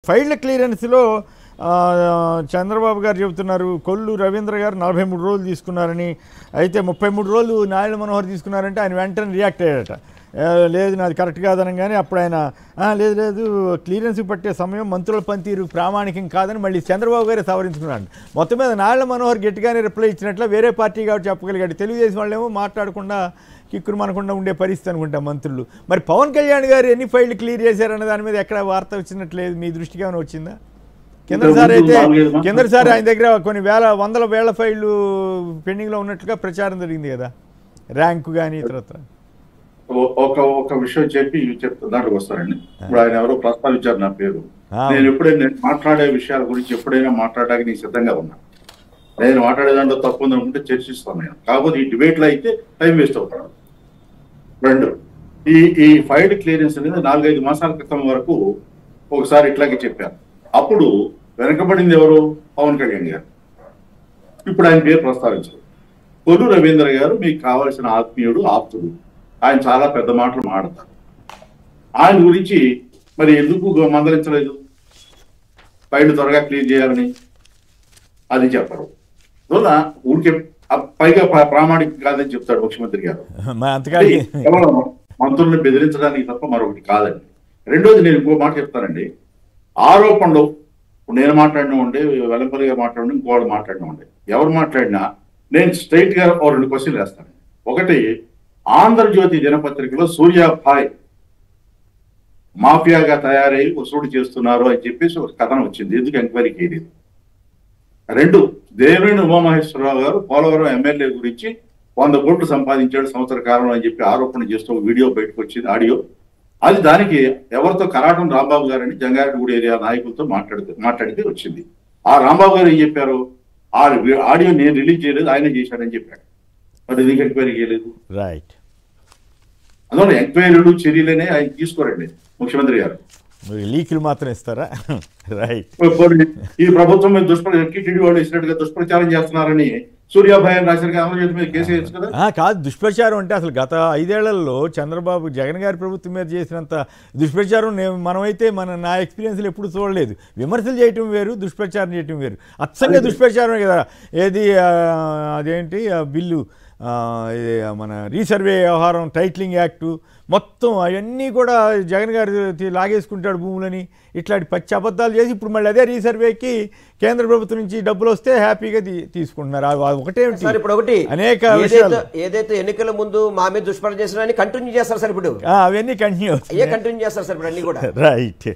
ఫైళ్ళ క్లియరెన్స్లో చంద్రబాబు గారు చెబుతున్నారు కొల్లు రవీంద్ర గారు 43 రోజులు తీసుకున్నారని. అయితే 33 రోజులు నారాయణ మనోహర్ తీసుకున్నారంటే ఆయన వెంటనే రియాక్ట్ అయ్యాడట. లేదు నాది కరెక్ట్ కాదనగానే అప్పుడు ఆయన లేదు లేదు క్లియరెన్స్కి పట్టే సమయం మంత్రుల పనితీరు ప్రామాణికం కాదని మళ్ళీ చంద్రబాబు గారే సవరించుకున్నాడు. మొత్తం మీద నారాయణ మనోహర్ గట్టిగానే రిప్లై ఇచ్చినట్ల వేరే పార్టీ కాబట్టి చెప్పగలిగాడు. తెలుగుదేశం వాళ్ళేమో మాట్లాడకుండా కిక్కురు మనకుండా ఉండే పరిస్థితి అనుకుంటా మంత్రులు. మరి పవన్ కళ్యాణ్ గారు ఎన్ని ఫైళ్లు క్లియర్ చేశారన్న దాని మీద ఎక్కడ వార్త వచ్చినట్లేదు. మీ దృష్టికి ఏమైనా వచ్చిందా? కిందసారి ఆయన దగ్గర కొన్ని వందల వేల ఫైళ్లు పెండింగ్లో ఉన్నట్లుగా ప్రచారం జరిగింది కదా, ర్యాంకు కానీ ఇతరత్ర. ఒక విషయం దాంట్లోకి వస్తారండి. ఇప్పుడు ఆయన ఎవరో ప్రస్తావించారు నా పేరు. నేను ఎప్పుడైనా మాట్లాడే విషయాల గురించి ఎప్పుడైనా మాట్లాడడానికి నేను సిద్ధంగా ఉన్నా. నేను మాట్లాడే దాంట్లో తప్పు ఉందనుకుంటే చర్చిస్తాను నేను. కాకపోతే ఈ డిబేట్లో అయితే టైం వేస్ట్ అవుతాడు. రెండు, ఈ ఫైల్ క్లియరెన్స్ అనేది 4-5 మాసాల క్రితం వరకు ఒకసారి ఇట్లాగే చెప్పారు. అప్పుడు వెనకబడింది ఎవరు? పవన్ కళ్యాణ్ గారు. ఇప్పుడు ఆయన పేరు ప్రస్తావించారు. కొల్లు రవీంద్ర గారు మీకు కావాల్సిన ఆత్మీయుడు, ఆప్తుడు. ఆయన చాలా పెద్ద మాటలు మాడతారు. ఆయన గురించి మరి ఎందుకు మందలించలేదు? ఫైల్ త్వరగా క్లియర్ చేయాలని అది చెప్పరు. అందువల్ల ఊరికే పైగా ప్రామాణికం కాదని చెప్తాడు ముఖ్యమంత్రి గారు. కేవలం మంత్రుల్ని బెదిరించడానికి తప్ప మరొకటి కాదండి. రెండోది నేను ఇంకో మాట చెప్తానండి. ఆరోపణలు నేను మాట్లాడినా ఉండే, వెల్లంపల్లి గారు మాట్లాడినా, ఇంకోళ్ళు మాట్లాడినా ఉండే, ఎవరు మాట్లాడినా నేను స్ట్రైట్ గా 2 క్వశ్చన్లు వేస్తాను. ఒకటి, ఆంధ్రజ్యోతి దినపత్రికలో సూర్యాభాయ్ మాఫియాగా తయారై వసూలు చేస్తున్నారు అని చెప్పేసి ఒక కథనం వచ్చింది. ఎందుకు ఎంక్వైరీ చేయలేదు? రెండు, దేవినేని ఉమామహేశ్వరరావు గారు పోలవరం ఎమ్మెల్యే గురించి 100 కోట్లు సంపాదించాడు సంవత్సర కాలంలో అని చెప్పి ఆరోపణ చేస్తూ వీడియో బయటకు వచ్చింది, ఆడియో. అది దానికి ఎవరితో కరాటం రాంబాబు గారని జంగారెడ్డిగూడ ఏరియా నాయకులతో మాట్లాడితే వచ్చింది. ఆ రాంబాబు గారు ఏం చెప్పారు? ఆ ఆడియో నేను రిలీజ్ చేయలేదు, ఆయన చేశాడని చెప్పాడు. మరి ఎందుకు ఎంక్వైరీ చేయలేదు? రైట్. అందువల్ల ఎంక్వైరీలు చర్యలనే ఆయన తీసుకోరండి ముఖ్యమంత్రి గారు. లీకులు మాత్రం ఇస్తారా? రైట్. ఈ ప్రభుత్వం మీద టీడీ వాళ్ళు ఇచ్చినట్టుగా దుష్ప్రచారం చేస్తున్నారని సూర్యాభాయ్ రాసిన ఆంధ్రజ్యోతి మీద కేసు వేయచ్చు కదా? కాదు, దుష్ప్రచారం అంటే అసలు గత 5 ఏళ్లలో చంద్రబాబు జగన్ గారి ప్రభుత్వం మీద చేసినంత దుష్ప్రచారం మనమైతే నా ఎక్స్పీరియన్స్లో ఎప్పుడు చూడలేదు. విమర్శలు చేయటం వేరు, దుష్ప్రచారం చేయటం వేరు. అచ్చంగా దుష్ప్రచారమే కదా. ఏది అదేంటి బిల్లు, మన రీసర్వే వ్యవహారం, టైటిలింగ్ యాక్టు మొత్తం అవన్నీ కూడా జగన్ గారు లాగేసుకుంటాడు భూములని, ఇట్లాంటి పచ్చి అబద్ధాలు చేసి ఇప్పుడు మళ్ళీ అదే రీసర్వేకి కేంద్ర ప్రభుత్వం నుంచి డబ్బులు వస్తే హ్యాపీగా తీసుకుంటున్నారు. ఒకటి అనేక ఏదైతే ఎన్నికల ముందు మా మీద దుష్ప్రచారం చేసిన కంటిన్యూ చేస్తారు సార్. ఇప్పుడు అవన్నీ కంటిన్యూ చేస్తారు సార్ ఇప్పుడు అన్ని కూడా. రైట్.